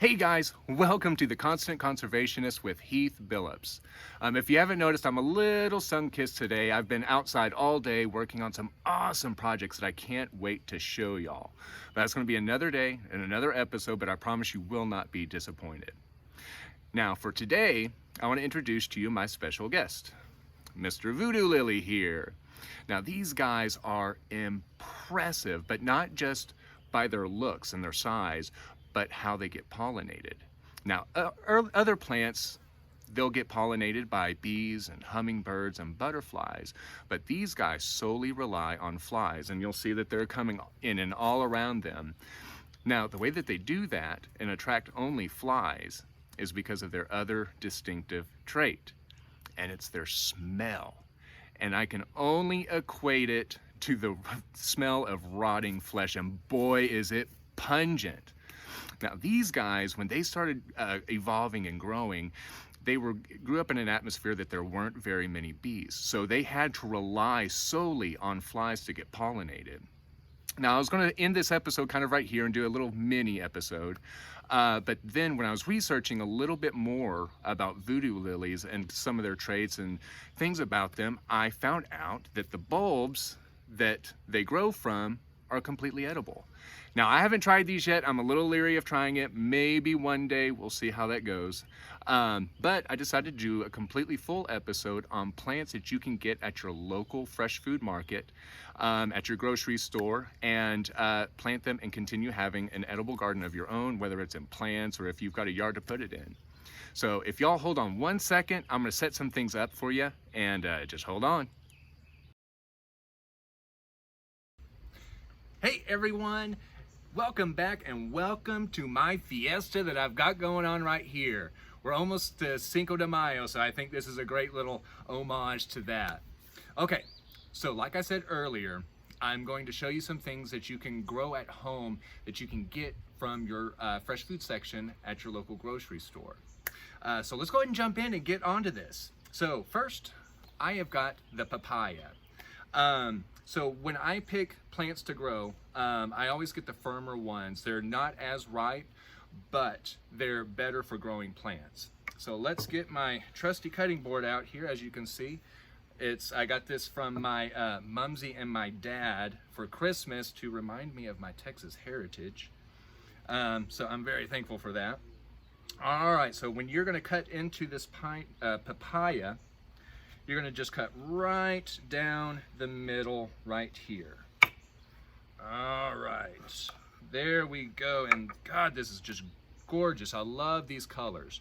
Hey guys, welcome to the Constant Conservationist with Heath Billups. If you haven't noticed, I'm a little sun-kissed today. I've been outside all day working on some awesome projects that I can't wait to show y'all. That's going to be another day and another episode, but I promise you will not be disappointed. Now for today, I want to introduce to you my special guest, Mr. Voodoo Lily here. Now these guys are impressive, but not just by their looks and their size, but how they get pollinated. Now, other plants, they'll get pollinated by bees and hummingbirds and butterflies, but these guys solely rely on flies, and you'll see that they're coming in and all around them. Now, the way that they do that and attract only flies is because of their other distinctive trait, and it's their smell. And I can only equate it to the smell of rotting flesh, and boy, is it pungent. Now these guys, when they started evolving and growing, they grew up in an atmosphere that there weren't very many bees. So they had to rely solely on flies to get pollinated. Now I was going to end this episode kind of right here and do a little mini episode. But then when I was researching a little bit more about voodoo lilies and some of their traits and things about them, I found out that the bulbs that they grow from are completely edible. Now, I haven't tried these yet. I'm a little leery of trying it. Maybe one day we'll see how that goes. But I decided to do a completely full episode on plants that you can get at your local fresh food market, at your grocery store, and plant them and continue having an edible garden of your own, whether it's in plants or if you've got a yard to put it in. So if y'all hold on one second, I'm gonna set some things up for you, and just hold on. Hey everyone, welcome back and welcome to my fiesta that I've got going on right here. We're almost to Cinco de Mayo, so I think this is a great little homage to that. Okay, so like I said earlier, I'm going to show you some things that you can grow at home that you can get from your fresh food section at your local grocery store. So let's go ahead and jump in and get onto this. So first, I have got the papaya. So when I pick plants to grow, I always get the firmer ones. They're not as ripe, but they're better for growing plants. So let's get my trusty cutting board out here. As you can see, I got this from my mumsy and my dad for Christmas to remind me of my Texas heritage. So I'm very thankful for that. All right, so when you're gonna cut into this papaya, you're gonna just cut right down the middle right here. All right, there we go. And God, this is just gorgeous. I love these colors.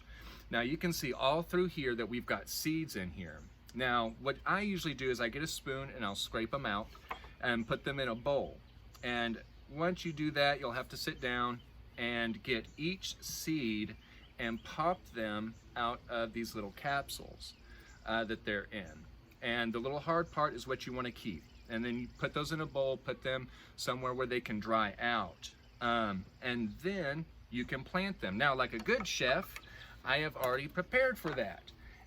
Now you can see all through here that we've got seeds in here. Now, what I usually do is I get a spoon and I'll scrape them out and put them in a bowl. And once you do that, you'll have to sit down and get each seed and pop them out of these little capsules that they're in. And the little hard part is what you want to keep. And then you put those in a bowl, put them somewhere where they can dry out. And then you can plant them. Now, like a good chef, I have already prepared for that.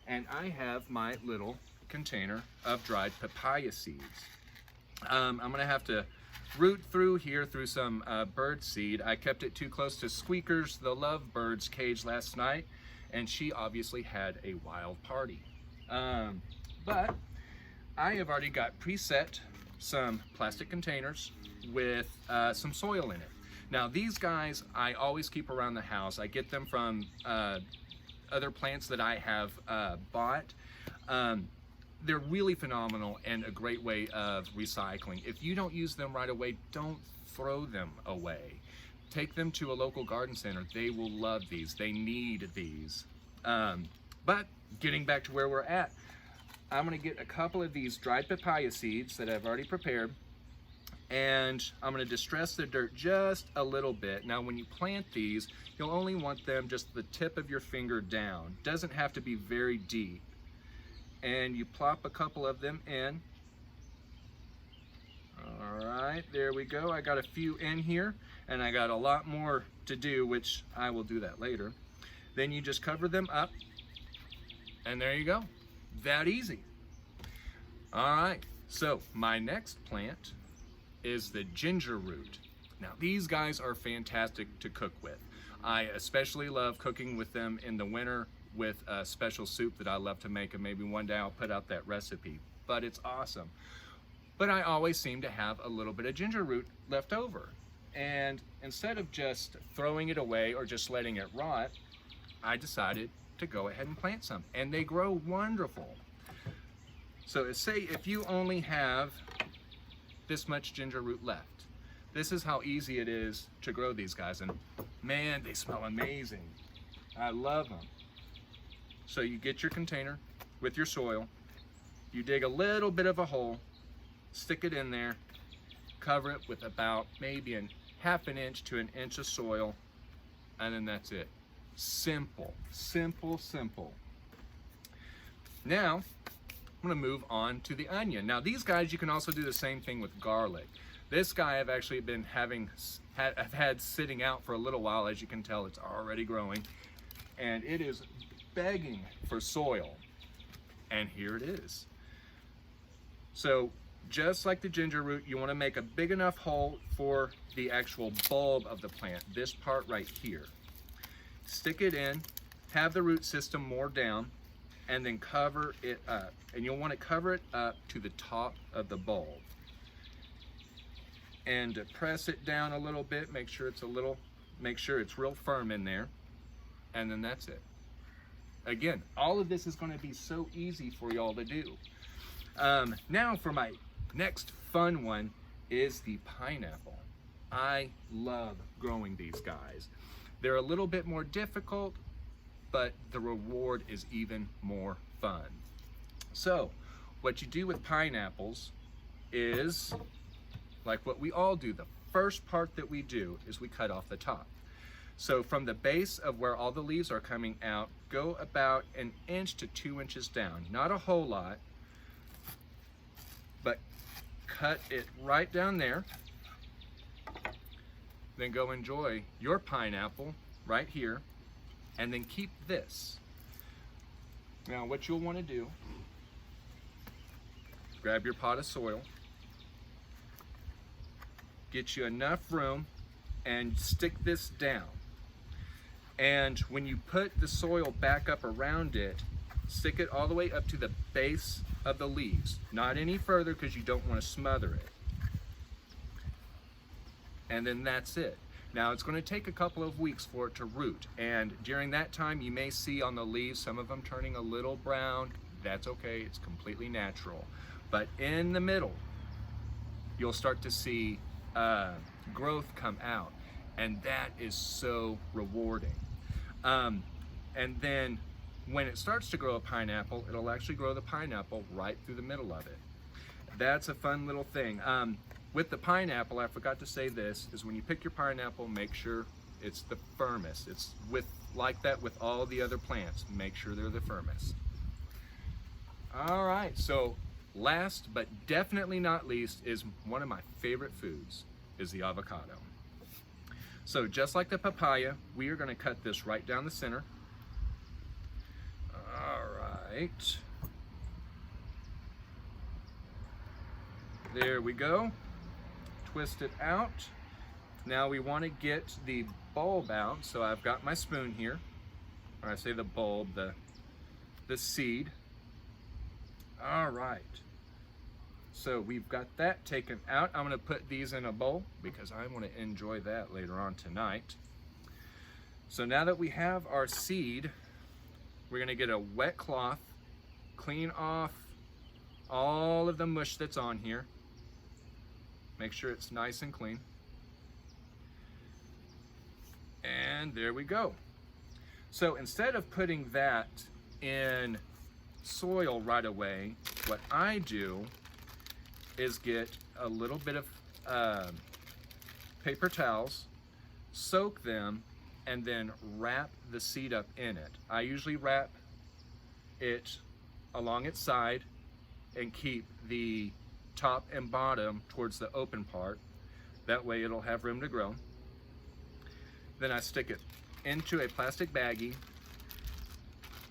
And I have my little container of dried papaya seeds. I'm gonna have to root through here through some bird seed. I kept it too close to Squeakers, the lovebird's cage last night, and she obviously had a wild party. But I have already got preset some plastic containers with some soil in it. Now these guys I always keep around the house. I get them from other plants that I have bought. They're really phenomenal and a great way of recycling. If you don't use them right away, don't throw them away. Take them to a local garden center. They will love these. They need these. But getting back to where we're at, I'm gonna get a couple of these dried papaya seeds that I've already prepared, and I'm gonna distress the dirt just a little bit. Now when you plant these, you'll only want them just the tip of your finger down. Doesn't have to be very deep. And you plop a couple of them in. All right, there we go. I got a few in here, and I got a lot more to do, which I will do that later. Then you just cover them up, and there you go. That easy. All right, so my next plant is the ginger root. Now these guys are fantastic to cook with. I especially love cooking with them in the winter with a special soup that I love to make, and maybe one day I'll put out that recipe, but it's awesome. But I always seem to have a little bit of ginger root left over. And instead of just throwing it away or just letting it rot, I decided to go ahead and plant some, and they grow wonderful. So say if you only have this much ginger root left, this is how easy it is to grow these guys, and man, they smell amazing. I love them. So you get your container with your soil, you dig a little bit of a hole, stick it in there, cover it with about maybe half an inch to an inch of soil, and then that's it. Simple, simple, simple. Now, I'm gonna move on to the onion. Now these guys, you can also do the same thing with garlic. This guy I've actually been I've had sitting out for a little while. As you can tell, it's already growing, and it is begging for soil, and here it is. So just like the ginger root, you want to make a big enough hole for the actual bulb of the plant, this part right here. Stick it in, have the root system more down, and then cover it up. And you'll want to cover it up to the top of the bulb. And press it down a little bit, make sure it's real firm in there, and then that's it. Again, all of this is going to be so easy for y'all to do. Now for my next fun one is the pineapple. I love growing these guys. They're a little bit more difficult, but the reward is even more fun. So what you do with pineapples is like what we all do. The first part that we do is we cut off the top. So from the base of where all the leaves are coming out, go about 1 inch to 2 inches down. Not a whole lot, but cut it right down there. Then go enjoy your pineapple right here, and then keep this. Now what you'll want to do, grab your pot of soil, get you enough room, and stick this down. And when you put the soil back up around it, stick it all the way up to the base of the leaves, not any further, because you don't want to smother it. And then that's it. Now it's going to take a couple of weeks for it to root, and during that time you may see on the leaves some of them turning a little brown. That's okay, it's completely natural. But in the middle, you'll start to see growth come out, and that is so rewarding. And then when it starts to grow a pineapple, it'll actually grow the pineapple right through the middle of it. That's a fun little thing. With the pineapple, I forgot to say this, is when you pick your pineapple, make sure it's the firmest. It's like that with all the other plants. Make sure they're the firmest. All right, so last but definitely not least is one of my favorite foods, is the avocado. So just like the papaya, we are going to cut this right down the center. All right. There we go. Twist it out. Now we want to get the bulb out, so I've got my spoon here. Or I say the bulb, the seed. All right. So we've got that taken out. I'm going to put these in a bowl because I want to enjoy that later on tonight. So now that we have our seed, we're going to get a wet cloth, clean off all of the mush that's on here. Make sure it's nice and clean. And there we go. So instead of putting that in soil right away, what I do is get a little bit of paper towels, soak them, and then wrap the seed up in it. I usually wrap it along its side and keep the top and bottom towards the open part. That way it'll have room to grow. Then I stick it into a plastic baggie,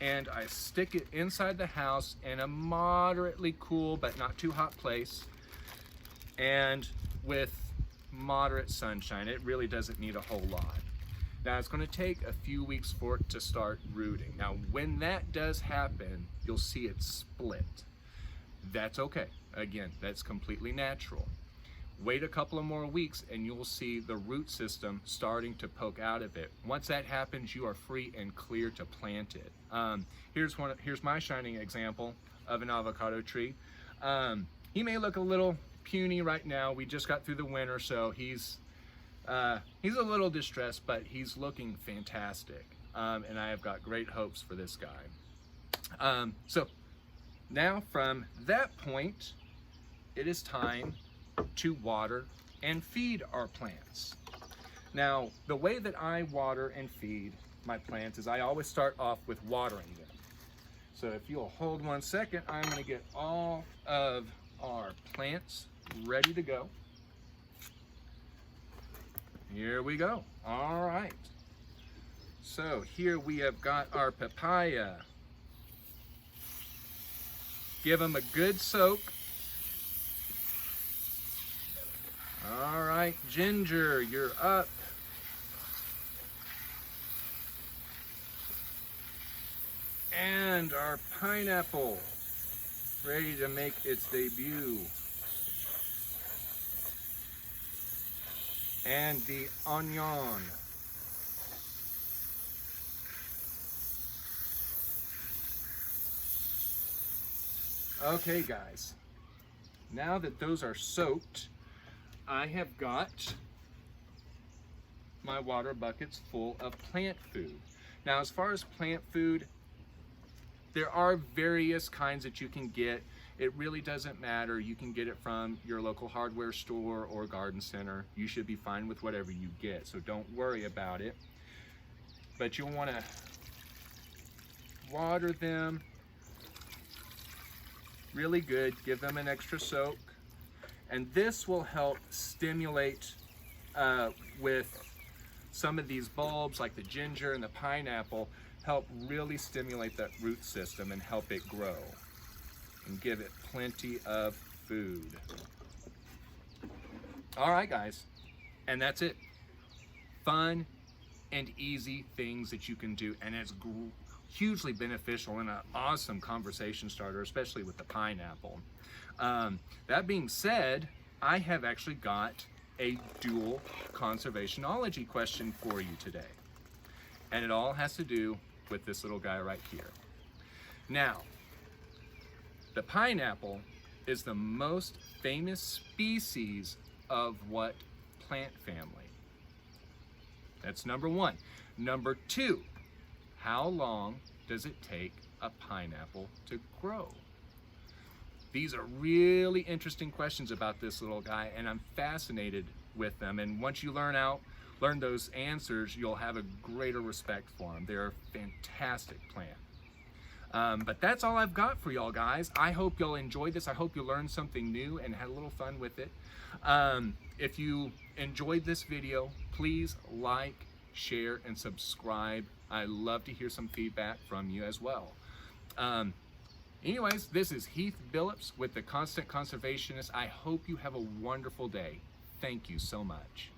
and I stick it inside the house in a moderately cool but not too hot place, and with moderate sunshine. It really doesn't need a whole lot. Now it's going to take a few weeks for it to start rooting. Now when that does happen, you'll see it split. That's okay. Again, that's completely natural. Wait a couple of more weeks and you'll see the root system starting to poke out of it. Once that happens, you are free and clear to plant it. Here's my shining example of an avocado tree. He may look a little puny right now. We just got through the winter, so he's a little distressed, but he's looking fantastic. And I have got great hopes for this guy. So now from that point, it is time to water and feed our plants. Now, the way that I water and feed my plants is I always start off with watering them. So if you'll hold 1 second, I'm going to get all of our plants ready to go. Here we go. All right. So here we have got our papaya. Give them a good soak. All right, ginger, you're up. And our pineapple, ready to make its debut. And the onion. Okay, guys, now that those are soaked, I have got my water buckets full of plant food. Now, as far as plant food, there are various kinds that you can get. It really doesn't matter. You can get it from your local hardware store or garden center. You should be fine with whatever you get, so don't worry about it. But you'll want to water them really good, give them an extra soak. And this will help stimulate with some of these bulbs like the ginger and the pineapple, help really stimulate that root system and help it grow and give it plenty of food. All right, guys, and that's it. Fun and easy things that you can do, and it's hugely beneficial and an awesome conversation starter, especially with the pineapple. That being said, I have actually got a dual conservationology question for you today. And it all has to do with this little guy right here. Now, the pineapple is the most famous species of what plant family? That's number one. Number two, how long does it take a pineapple to grow? These are really interesting questions about this little guy, and I'm fascinated with them. And once you learn those answers, you'll have a greater respect for them. They're a fantastic plant. But that's all I've got for y'all, guys. I hope you'll enjoy this. I hope you learned something new and had a little fun with it. If you enjoyed this video, please like, share, and subscribe. I love to hear some feedback from you as well. Anyways, this is Heath Billups with the Constant Conservationist. I hope you have a wonderful day. Thank you so much.